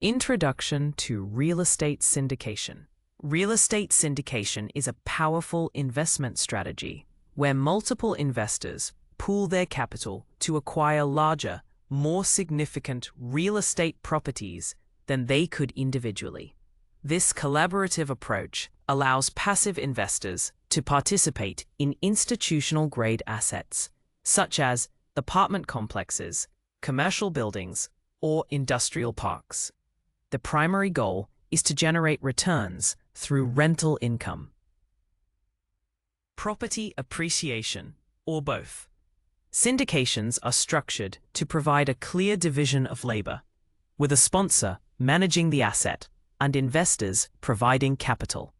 Introduction to Real Estate Syndication. Real estate syndication is a powerful investment strategy where multiple investors pool their capital to acquire larger, more significant real estate properties than they could individually. This collaborative approach allows passive investors to participate in institutional-grade assets, such as apartment complexes, commercial buildings, or industrial parks. The primary goal is to generate returns through rental income, property appreciation, or both. Syndications are structured to provide a clear division of labor, with a sponsor managing the asset and investors providing capital.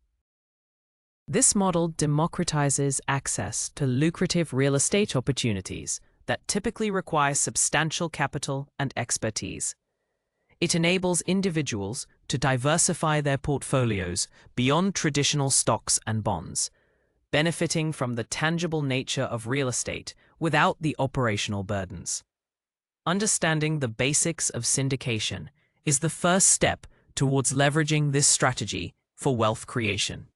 This model democratizes access to lucrative real estate opportunities that typically require substantial capital and expertise. It enables individuals to diversify their portfolios beyond traditional stocks and bonds, benefiting from the tangible nature of real estate without the operational burdens. Understanding the basics of syndication is the first step towards leveraging this strategy for wealth creation.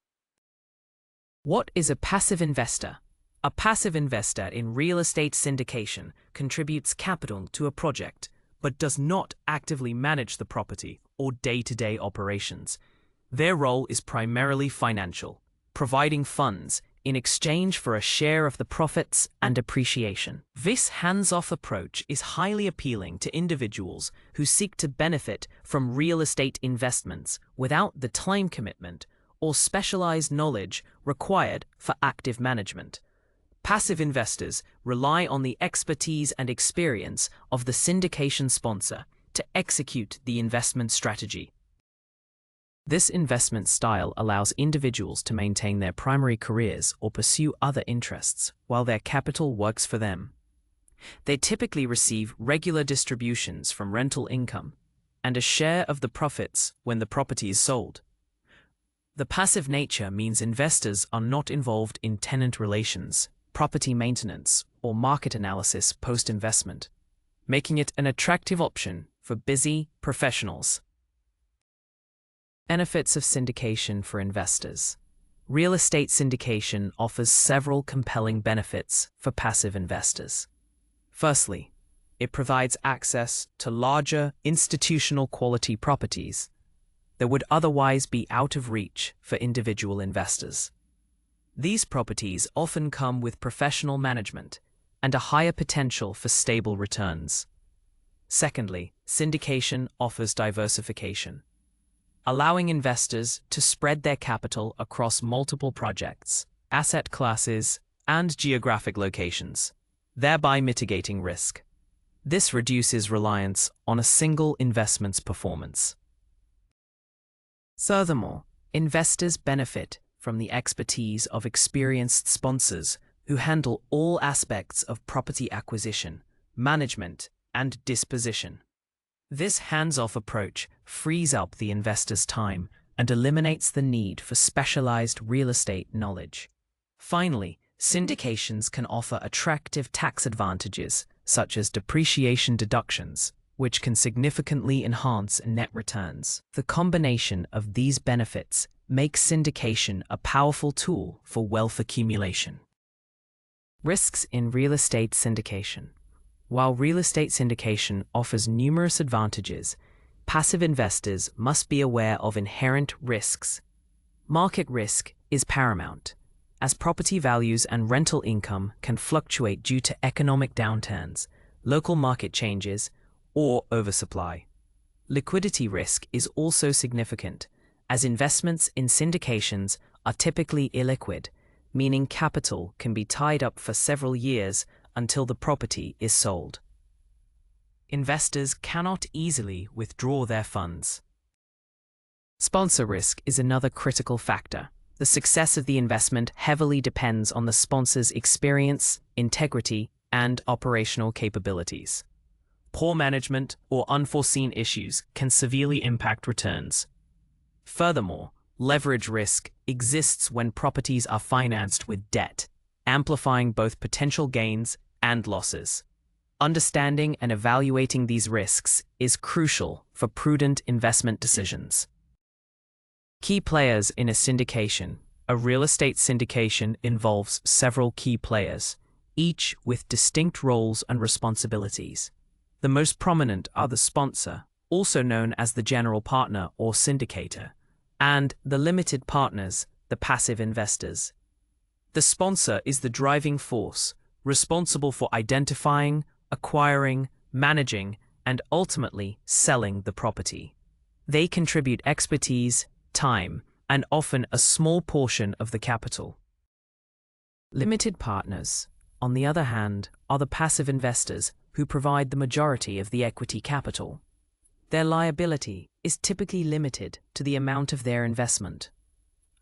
What is a passive investor? A passive investor in real estate syndication contributes capital to a project, but does not actively manage the property or day-to-day operations. Their role is primarily financial, providing funds in exchange for a share of the profits and appreciation. This hands-off approach is highly appealing to individuals who seek to benefit from real estate investments without the time commitment or specialized knowledge required for active management. Passive investors rely on the expertise and experience of the syndication sponsor to execute the investment strategy. This investment style allows individuals to maintain their primary careers or pursue other interests while their capital works for them. They typically receive regular distributions from rental income and a share of the profits when the property is sold. The passive nature means investors are not involved in tenant relations, property maintenance, or market analysis post-investment, making it an attractive option for busy professionals. Benefits of syndication for investors. Real estate syndication offers several compelling benefits for passive investors. Firstly, it provides access to larger institutional quality properties that would otherwise be out of reach for individual investors. These properties often come with professional management and a higher potential for stable returns. Secondly, syndication offers diversification, allowing investors to spread their capital across multiple projects, asset classes, and geographic locations, thereby mitigating risk. This reduces reliance on a single investment's performance. Furthermore, investors benefit from the expertise of experienced sponsors who handle all aspects of property acquisition, management, and disposition. This hands-off approach frees up the investor's time and eliminates the need for specialized real estate knowledge. Finally, syndications can offer attractive tax advantages, such as depreciation deductions, which can significantly enhance net returns. The combination of these benefits makes syndication a powerful tool for wealth accumulation. Risks in real estate syndication. While real estate syndication offers numerous advantages, passive investors must be aware of inherent risks. Market risk is paramount, as property values and rental income can fluctuate due to economic downturns, local market changes, or oversupply. Liquidity risk is also significant, as investments in syndications are typically illiquid, meaning capital can be tied up for several years until the property is sold. Investors cannot easily withdraw their funds. Sponsor risk is another critical factor. The success of the investment heavily depends on the sponsor's experience, integrity, and operational capabilities. Poor management or unforeseen issues can severely impact returns. Furthermore, leverage risk exists when properties are financed with debt, amplifying both potential gains and losses. Understanding and evaluating these risks is crucial for prudent investment decisions. Key players in a syndication. A real estate syndication involves several key players, each with distinct roles and responsibilities. The most prominent are the sponsor, also known as the general partner or syndicator, and the limited partners, the passive investors. The sponsor is the driving force, responsible for identifying, acquiring, managing, and ultimately selling the property. They contribute expertise, time, and often a small portion of the capital. Limited partners, on the other hand, are the passive investors who provide the majority of the equity capital. Their liability is typically limited to the amount of their investment.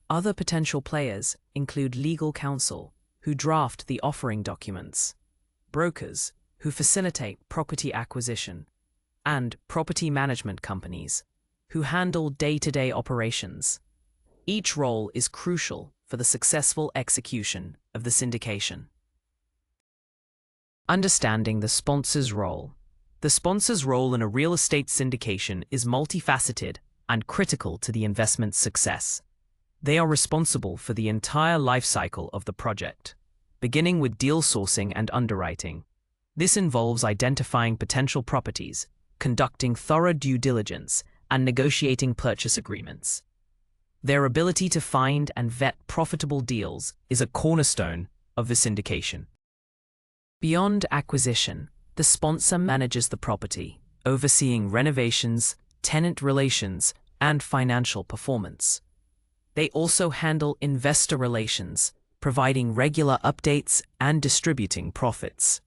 Other potential players include legal counsel, who draft the offering documents, brokers, who facilitate property acquisition, and property management companies, who handle day-to-day operations. Each role is crucial for the successful execution of the syndication. Understanding the sponsor's role. The sponsor's role in a real estate syndication is multifaceted and critical to the investment's success. They are responsible for the entire life cycle of the project, beginning with deal sourcing and underwriting. This involves identifying potential properties, conducting thorough due diligence, and negotiating purchase agreements. Their ability to find and vet profitable deals is a cornerstone of the syndication. Beyond acquisition, the sponsor manages the property, overseeing renovations, tenant relations, and financial performance. They also handle investor relations, providing regular updates and distributing profits.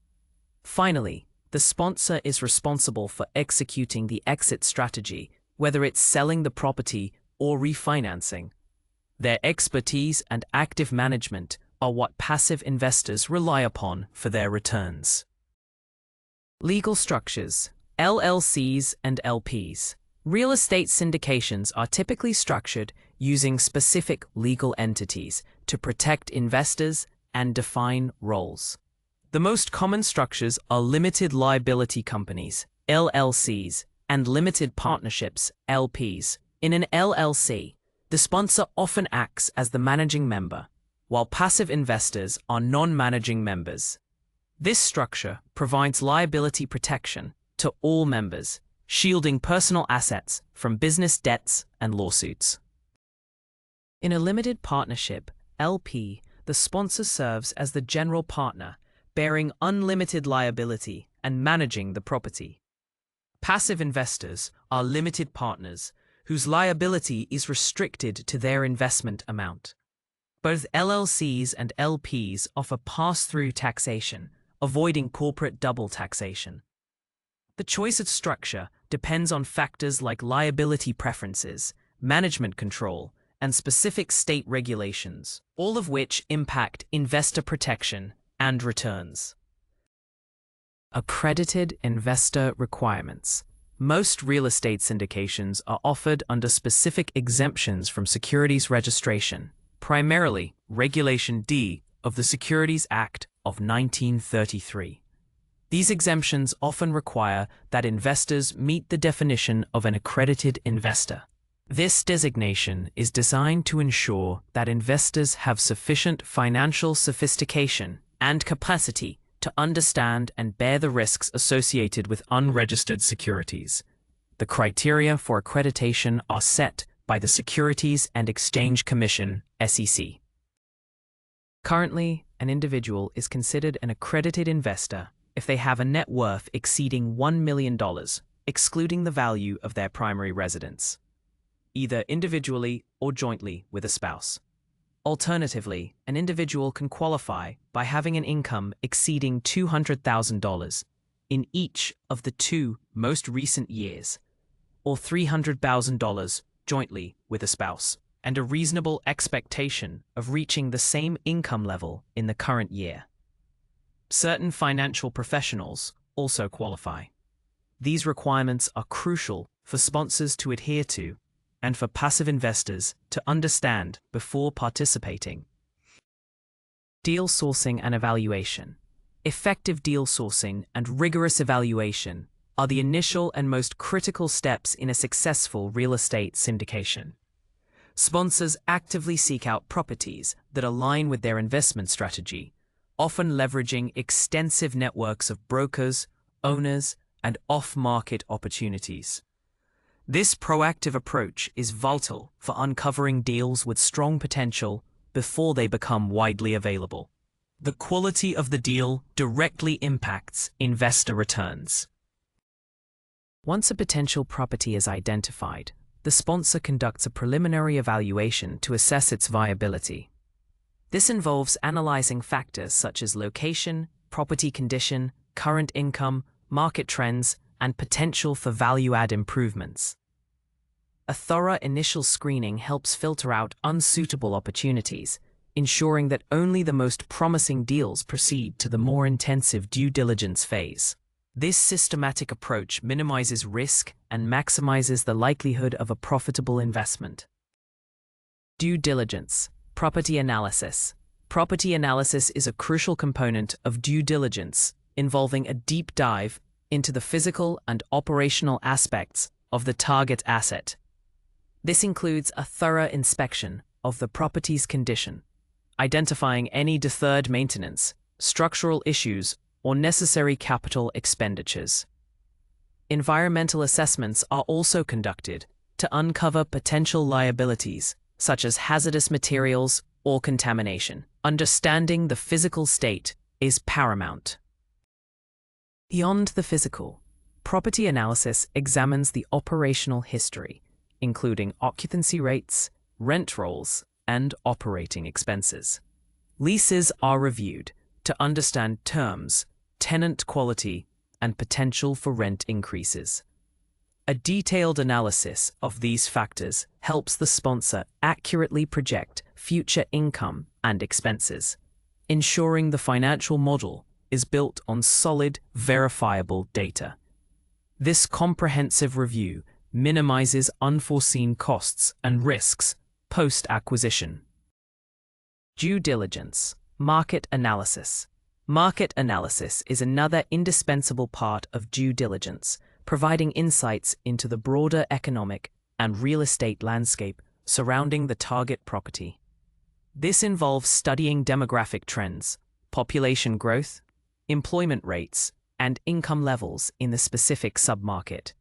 Finally, the sponsor is responsible for executing the exit strategy, whether it's selling the property or refinancing. Their expertise and active management are what passive investors rely upon for their returns. Legal structures, LLCs and LPs. Real estate syndications are typically structured using specific legal entities to protect investors and define roles. The most common structures are limited liability companies, LLCs, and limited partnerships, LPs. In an LLC, the sponsor often acts as the managing member, while passive investors are non-managing members. This structure provides liability protection to all members, shielding personal assets from business debts and lawsuits. In a limited partnership, LP, the sponsor serves as the general partner, bearing unlimited liability and managing the property. Passive investors are limited partners, whose liability is restricted to their investment amount. Both LLCs and LPs offer pass-through taxation, avoiding corporate double taxation. The choice of structure depends on factors like liability preferences, management control, and specific state regulations, all of which impact investor protection and returns. Accredited investor requirements. Most real estate syndications are offered under specific exemptions from securities registration, primarily Regulation D of the Securities Act of 1933. These exemptions often require that investors meet the definition of an accredited investor. This designation is designed to ensure that investors have sufficient financial sophistication and capacity to understand and bear the risks associated with unregistered securities. The criteria for accreditation are set by the Securities and Exchange Commission, SEC. Currently, an individual is considered an accredited investor if they have a net worth exceeding $1 million, excluding the value of their primary residence, either individually or jointly with a spouse. Alternatively, an individual can qualify by having an income exceeding $200,000 in each of the 2 most recent years, or $300,000 jointly with a spouse, and a reasonable expectation of reaching the same income level in the current year. Certain financial professionals also qualify. These requirements are crucial for sponsors to adhere to and for passive investors to understand before participating. Deal sourcing and evaluation. Effective deal sourcing and rigorous evaluation are the initial and most critical steps in a successful real estate syndication. Sponsors actively seek out properties that align with their investment strategy, often leveraging extensive networks of brokers, owners, and off-market opportunities. This proactive approach is vital for uncovering deals with strong potential before they become widely available. The quality of the deal directly impacts investor returns. Once a potential property is identified, the sponsor conducts a preliminary evaluation to assess its viability. This involves analyzing factors such as location, property condition, current income, market trends, and potential for value-add improvements. A thorough initial screening helps filter out unsuitable opportunities, ensuring that only the most promising deals proceed to the more intensive due diligence phase. This systematic approach minimizes risk and maximizes the likelihood of a profitable investment. Due diligence, property analysis. Property analysis is a crucial component of due diligence, involving a deep dive into the physical and operational aspects of the target asset. This includes a thorough inspection of the property's condition, identifying any deferred maintenance, structural issues, or necessary capital expenditures. Environmental assessments are also conducted to uncover potential liabilities, such as hazardous materials or contamination. Understanding the physical state is paramount. Beyond the physical, property analysis examines the operational history, including occupancy rates, rent rolls, and operating expenses. Leases are reviewed to understand terms, tenant quality, and potential for rent increases. A detailed analysis of these factors helps the sponsor accurately project future income and expenses, ensuring the financial model is built on solid, verifiable data. This comprehensive review minimizes unforeseen costs and risks post-acquisition. Due diligence, market analysis. Market analysis is another indispensable part of due diligence, providing insights into the broader economic and real estate landscape surrounding the target property. This involves studying demographic trends, population growth, employment rates, and income levels in the specific submarket.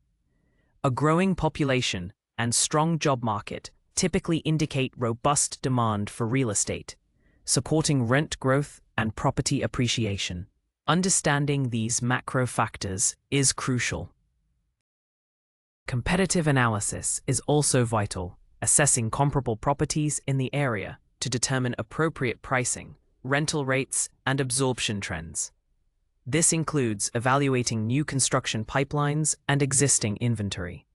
A growing population and strong job market typically indicate robust demand for real estate, supporting rent growth and property appreciation. Understanding these macro factors is crucial. Competitive analysis is also vital, assessing comparable properties in the area to determine appropriate pricing, rental rates, and absorption trends. This includes evaluating new construction pipelines and existing inventory.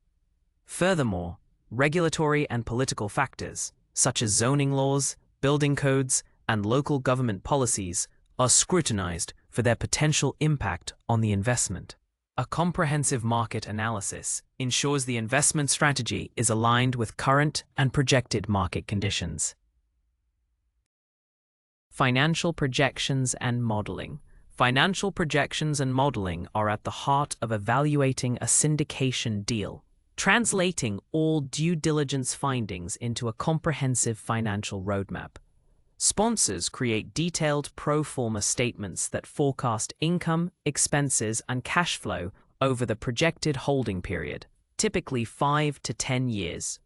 Furthermore, regulatory and political factors, such as zoning laws, building codes, and local government policies, are scrutinized for their potential impact on the investment. A comprehensive market analysis ensures the investment strategy is aligned with current and projected market conditions. Financial projections and modeling. Financial projections and modeling are at the heart of evaluating a syndication deal, translating all due diligence findings into a comprehensive financial roadmap. Sponsors create detailed pro forma statements that forecast income, expenses, and cash flow over the projected holding period, typically 5 to 10 years.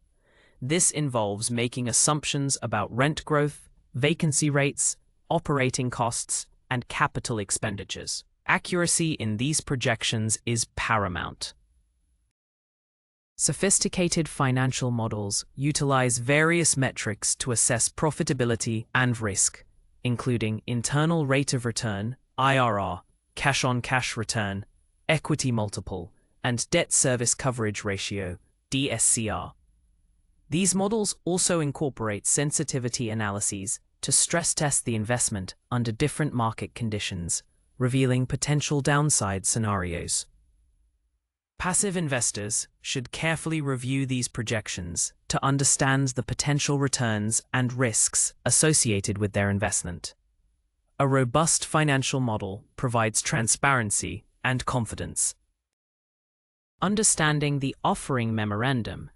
This involves making assumptions about rent growth, vacancy rates, operating costs, and capital expenditures. Accuracy in these projections is paramount. Sophisticated financial models utilize various metrics to assess profitability and risk, including internal rate of return, IRR, cash-on-cash return, equity multiple, and debt service coverage ratio, DSCR. These models also incorporate sensitivity analyses to stress test the investment under different market conditions, revealing potential downside scenarios. Passive investors should carefully review these projections to understand the potential returns and risks associated with their investment. A robust financial model provides transparency and confidence. Understanding the offering memorandum.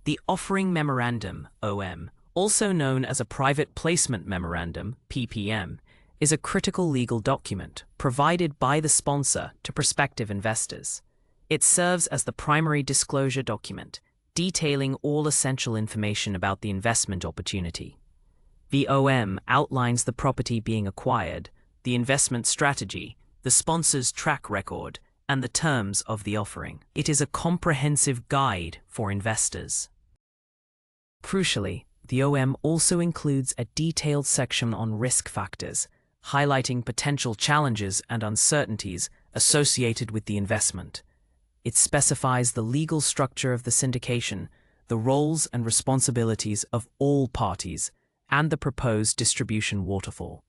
The offering memorandum, OM, also known as a private placement memorandum, PPM, is a critical legal document provided by the sponsor to prospective investors. It serves as the primary disclosure document, detailing all essential information about the investment opportunity. The OM outlines the property being acquired, the investment strategy, the sponsor's track record, and the terms of the offering. It is a comprehensive guide for investors. Crucially, the OM also includes a detailed section on risk factors, highlighting potential challenges and uncertainties associated with the investment. It specifies the legal structure of the syndication, the roles and responsibilities of all parties, and the proposed distribution waterfall.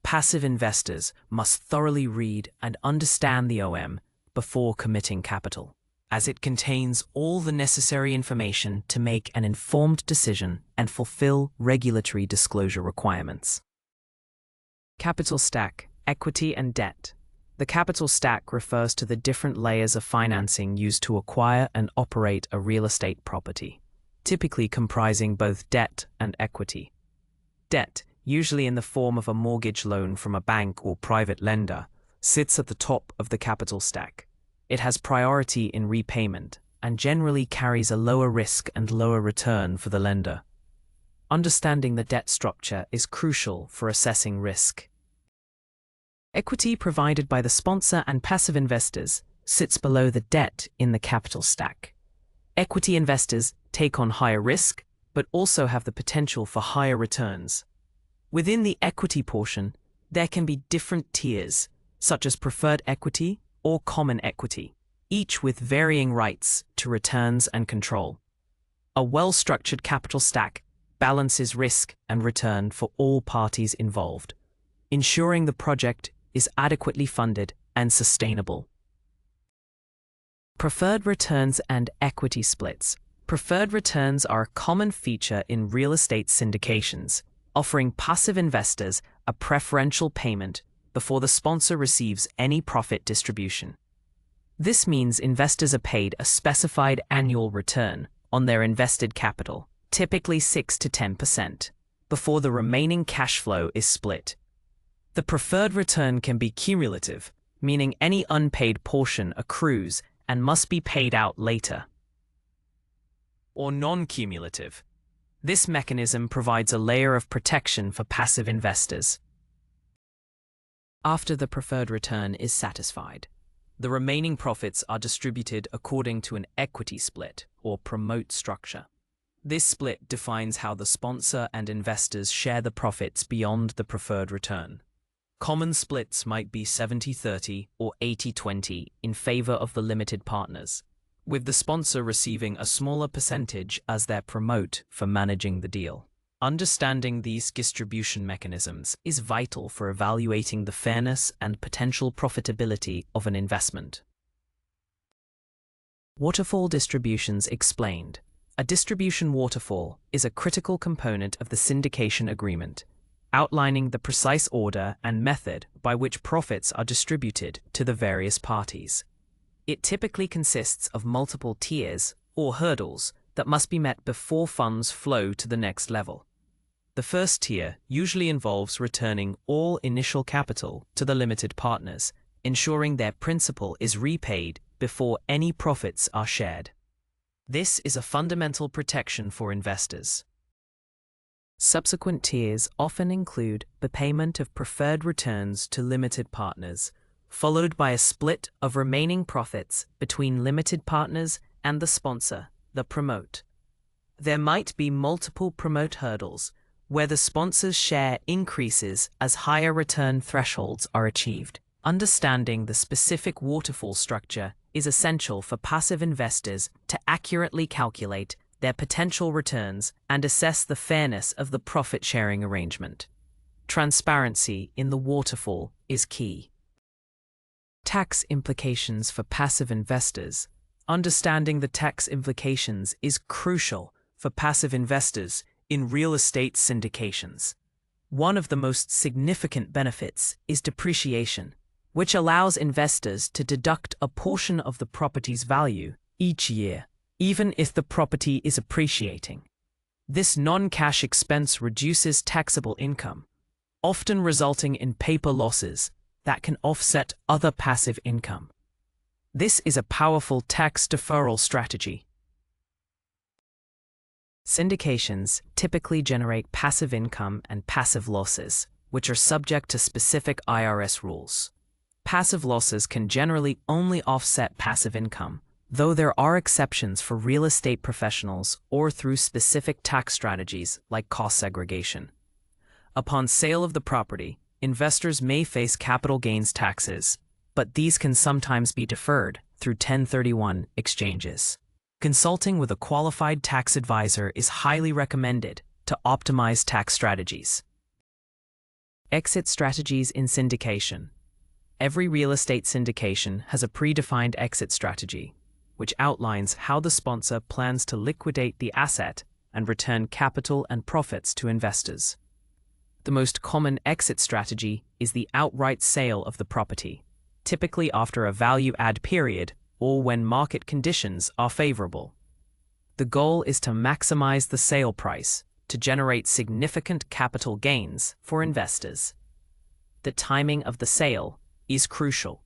Passive investors must thoroughly read and understand the OM before committing capital, as it contains all the necessary information to make an informed decision and fulfill regulatory disclosure requirements. Capital stack, equity and debt. The capital stack refers to the different layers of financing used to acquire and operate a real estate property, typically comprising both debt and equity. Debt, usually in the form of a mortgage loan from a bank or private lender, sits at the top of the capital stack. It has priority in repayment and generally carries a lower risk and lower return for the lender. Understanding the debt structure is crucial for assessing risk. Equity provided by the sponsor and passive investors sits below the debt in the capital stack. Equity investors take on higher risk, but also have the potential for higher returns. Within the equity portion, there can be different tiers, such as preferred equity or common equity, each with varying rights to returns and control. A well-structured capital stack balances risk and return for all parties involved, ensuring the project is adequately funded and sustainable. Preferred returns and equity splits. Preferred returns are a common feature in real estate syndications, offering passive investors a preferential payment before the sponsor receives any profit distribution. This means investors are paid a specified annual return on their invested capital, typically 6 to 10%, before the remaining cash flow is split. The preferred return can be cumulative, meaning any unpaid portion accrues and must be paid out later. Or non-cumulative. This mechanism provides a layer of protection for passive investors. After the preferred return is satisfied, the remaining profits are distributed according to an equity split or promote structure. This split defines how the sponsor and investors share the profits beyond the preferred return. Common splits might be 70-30 or 80-20 in favor of the limited partners, with the sponsor receiving a smaller percentage as their promote for managing the deal. Understanding these distribution mechanisms is vital for evaluating the fairness and potential profitability of an investment. Waterfall distributions explained. A distribution waterfall is a critical component of the syndication agreement, outlining the precise order and method by which profits are distributed to the various parties. It typically consists of multiple tiers or hurdles that must be met before funds flow to the next level. The first tier usually involves returning all initial capital to the limited partners, ensuring their principal is repaid before any profits are shared. This is a fundamental protection for investors. Subsequent tiers often include the payment of preferred returns to limited partners, followed by a split of remaining profits between limited partners and the sponsor, the promote. There might be multiple promote hurdles, where the sponsor's share increases as higher return thresholds are achieved. Understanding the specific waterfall structure is essential for passive investors to accurately calculate their potential returns and assess the fairness of the profit-sharing arrangement. Transparency in the waterfall is key. Tax implications for passive investors. Understanding the tax implications is crucial for passive investors in real estate syndications. One of the most significant benefits is depreciation, which allows investors to deduct a portion of the property's value each year, even if the property is appreciating. This non-cash expense reduces taxable income, often resulting in paper losses that can offset other passive income. This is a powerful tax deferral strategy. Syndications typically generate passive income and passive losses, which are subject to specific IRS rules. Passive losses can generally only offset passive income, though there are exceptions for real estate professionals or through specific tax strategies like cost segregation. Upon sale of the property, investors may face capital gains taxes, but these can sometimes be deferred through 1031 exchanges. Consulting with a qualified tax advisor is highly recommended to optimize tax strategies. Exit strategies in syndication. Every real estate syndication has a predefined exit strategy, which outlines how the sponsor plans to liquidate the asset and return capital and profits to investors. The most common exit strategy is the outright sale of the property, typically after a value-add period or when market conditions are favorable. The goal is to maximize the sale price to generate significant capital gains for investors. The timing of the sale is crucial.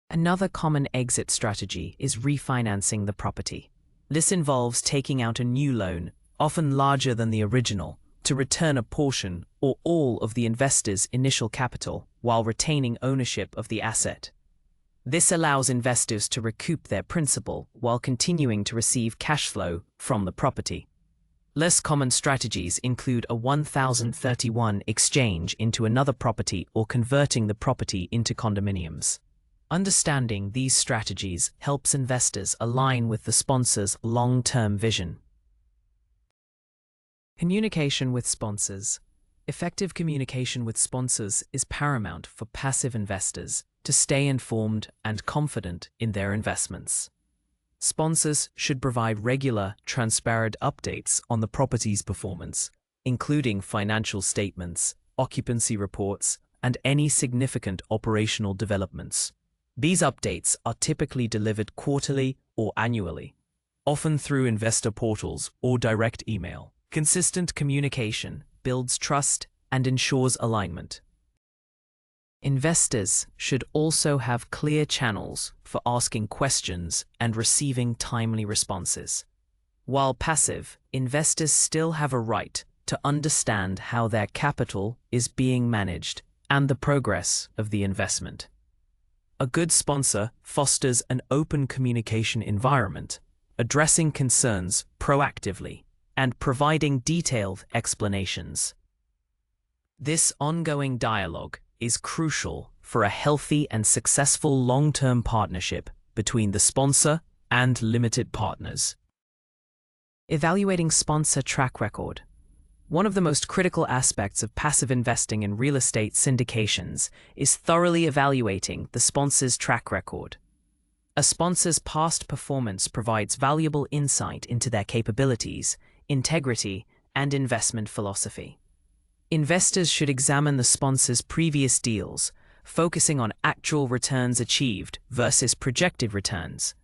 Another common exit strategy is refinancing the property. This involves taking out a new loan, often larger than the original, to return a portion or all of the investor's initial capital while retaining ownership of the asset. This allows investors to recoup their principal while continuing to receive cash flow from the property. Less common strategies include a 1031 exchange into another property or converting the property into condominiums. Understanding these strategies helps investors align with the sponsor's long-term vision. Communication with sponsors. Effective communication with sponsors is paramount for passive investors to stay informed and confident in their investments. Sponsors should provide regular, transparent updates on the property's performance, including financial statements, occupancy reports, and any significant operational developments. These updates are typically delivered quarterly or annually, often through investor portals or direct email. Consistent communication builds trust and ensures alignment. Investors should also have clear channels for asking questions and receiving timely responses. While passive, investors still have a right to understand how their capital is being managed and the progress of the investment. A good sponsor fosters an open communication environment, addressing concerns proactively and providing detailed explanations. This ongoing dialogue is crucial for a healthy and successful long-term partnership between the sponsor and limited partners. Evaluating sponsor track record. One of the most critical aspects of passive investing in real estate syndications is thoroughly evaluating the sponsor's track record. A sponsor's past performance provides valuable insight into their capabilities, integrity, and investment philosophy. Investors should examine the sponsor's previous deals, focusing on actual returns achieved versus projected returns,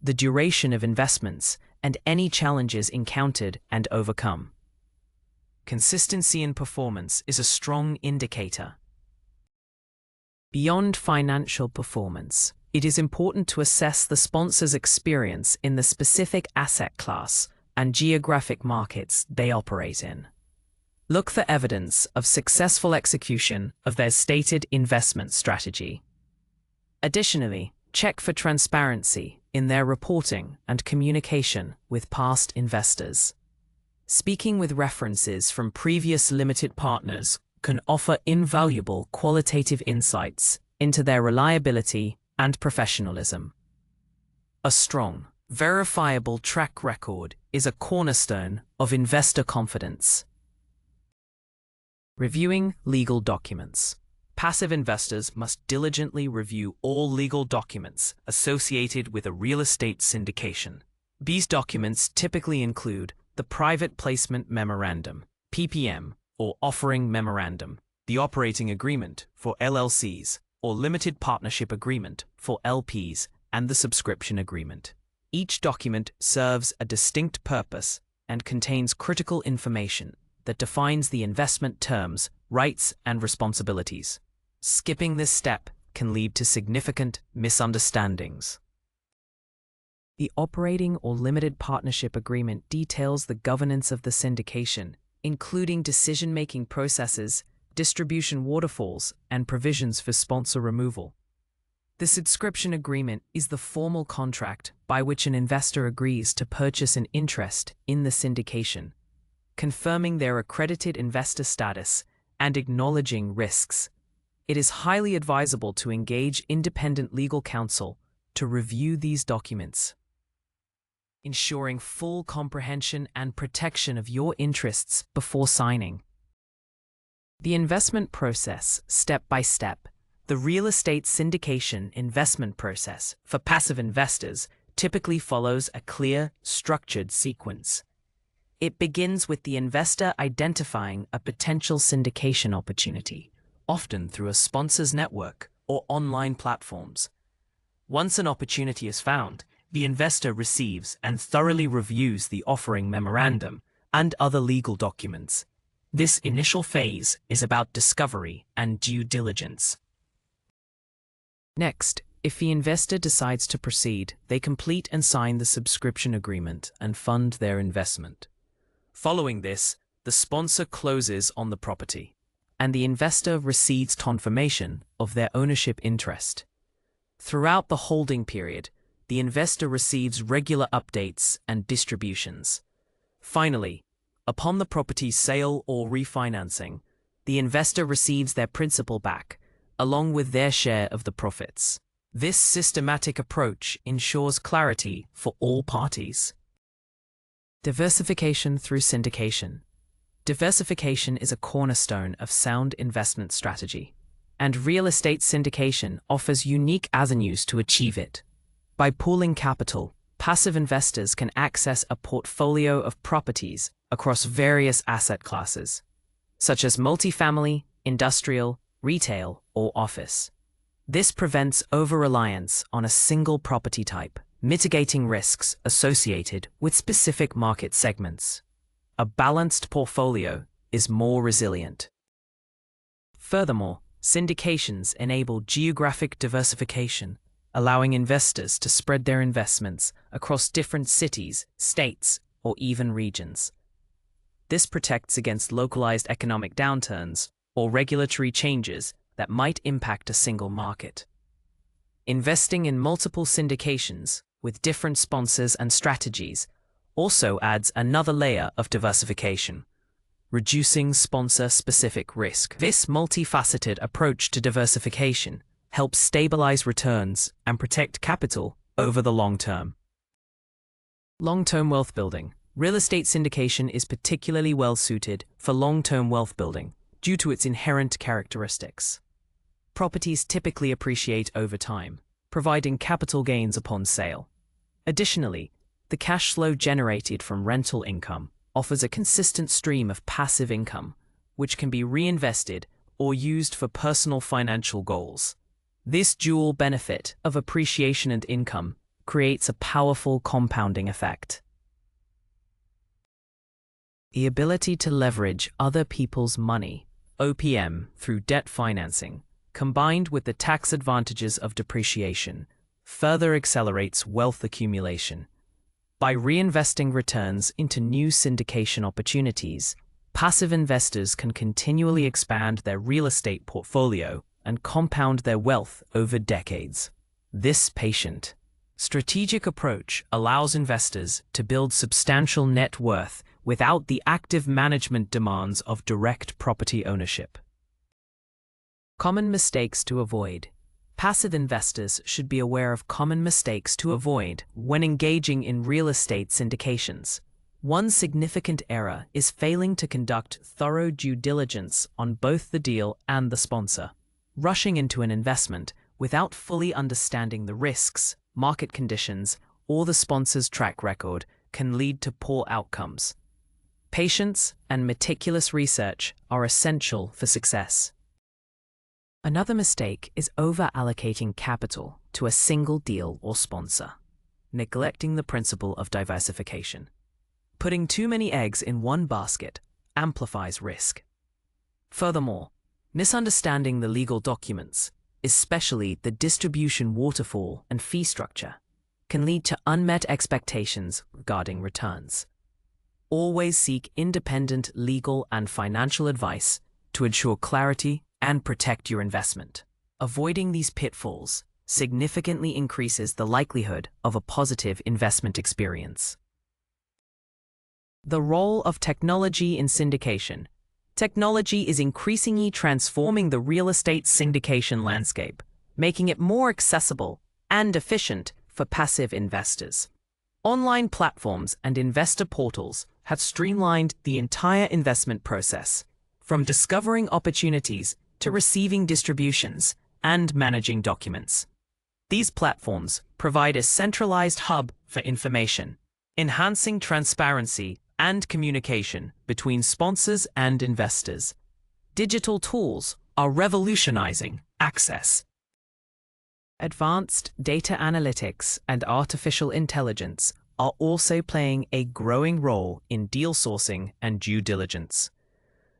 the duration of investments, and any challenges encountered and overcome. Consistency in performance is a strong indicator. Beyond financial performance, it is important to assess the sponsor's experience in the specific asset class and geographic markets they operate in. Look for evidence of successful execution of their stated investment strategy. Additionally, check for transparency in their reporting and communication with past investors. Speaking with references from previous limited partners can offer invaluable qualitative insights into their reliability and professionalism. A strong, verifiable track record is a cornerstone of investor confidence. Reviewing legal documents. Passive investors must diligently review all legal documents associated with a real estate syndication. These documents typically include the private placement memorandum, PPM, or Offering Memorandum, the Operating Agreement for LLCs, or Limited Partnership Agreement for LPs, and the Subscription Agreement. Each document serves a distinct purpose and contains critical information that defines the investment terms, rights, and responsibilities. Skipping this step can lead to significant misunderstandings. The Operating or Limited Partnership Agreement details the governance of the syndication, including decision-making processes, distribution waterfalls, and provisions for sponsor removal. The subscription agreement is the formal contract by which an investor agrees to purchase an interest in the syndication, confirming their accredited investor status and acknowledging risks. It is highly advisable to engage independent legal counsel to review these documents, ensuring full comprehension and protection of your interests before signing. The investment process, step by step. The real estate syndication investment process for passive investors typically follows a clear, structured sequence. It begins with the investor identifying a potential syndication opportunity, often through a sponsor's network or online platforms. Once an opportunity is found, the investor receives and thoroughly reviews the offering memorandum and other legal documents. This initial phase is about discovery and due diligence. Next, if the investor decides to proceed, they complete and sign the subscription agreement and fund their investment. Following this, the sponsor closes on the property, and the investor receives confirmation of their ownership interest. Throughout the holding period, the investor receives regular updates and distributions. Finally, upon the property's sale or refinancing, the investor receives their principal back, along with their share of the profits. This systematic approach ensures clarity for all parties. Diversification through syndication. Diversification is a cornerstone of sound investment strategy, and real estate syndication offers unique avenues to achieve it. By pooling capital, passive investors can access a portfolio of properties across various asset classes, such as multifamily, industrial, retail, or office. This prevents over-reliance on a single property type, mitigating risks associated with specific market segments. A balanced portfolio is more resilient. Furthermore, syndications enable geographic diversification, allowing investors to spread their investments across different cities, states, or even regions. This protects against localized economic downturns or regulatory changes that might impact a single market. Investing in multiple syndications with different sponsors and strategies also adds another layer of diversification, reducing sponsor-specific risk. This multifaceted approach to diversification helps stabilize returns and protect capital over the long term. Long-term wealth building. Real estate syndication is particularly well suited for long-term wealth building due to its inherent characteristics. Properties typically appreciate over time, providing capital gains upon sale. Additionally, the cash flow generated from rental income offers a consistent stream of passive income, which can be reinvested or used for personal financial goals. This dual benefit of appreciation and income creates a powerful compounding effect. The ability to leverage other people's money, OPM, through debt financing, combined with the tax advantages of depreciation, further accelerates wealth accumulation. By reinvesting returns into new syndication opportunities, passive investors can continually expand their real estate portfolio and compound their wealth over decades. This patient, strategic approach allows investors to build substantial net worth without the active management demands of direct property ownership. Common mistakes to avoid. Passive investors should be aware of common mistakes to avoid when engaging in real estate syndications. One significant error is failing to conduct thorough due diligence on both the deal and the sponsor. Rushing into an investment without fully understanding the risks, market conditions, or the sponsor's track record can lead to poor outcomes. Patience and meticulous research are essential for success. Another mistake is over-allocating capital to a single deal or sponsor, neglecting the principle of diversification. Putting too many eggs in one basket amplifies risk. Furthermore, misunderstanding the legal documents, especially the distribution waterfall and fee structure, can lead to unmet expectations regarding returns. Always seek independent legal and financial advice to ensure clarity and protect your investment. Avoiding these pitfalls significantly increases the likelihood of a positive investment experience. The role of technology in syndication. Technology is increasingly transforming the real estate syndication landscape, making it more accessible and efficient for passive investors. Online platforms and investor portals have streamlined the entire investment process, from discovering opportunities to receiving distributions and managing documents. These platforms provide a centralized hub for information, enhancing transparency and communication between sponsors and investors. Digital tools are revolutionizing access. Advanced data analytics and artificial intelligence are also playing a growing role in deal sourcing and due diligence.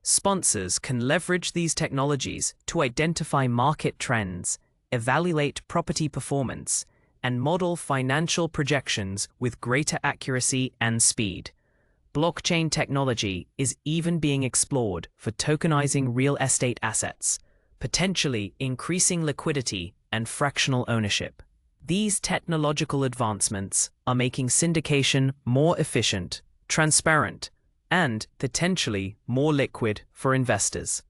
Sponsors can leverage these technologies to identify market trends, evaluate property performance, and model financial projections with greater accuracy and speed. Blockchain technology is even being explored for tokenizing real estate assets, potentially increasing liquidity and fractional ownership. These technological advancements are making syndication more efficient, transparent, and potentially more liquid for investors.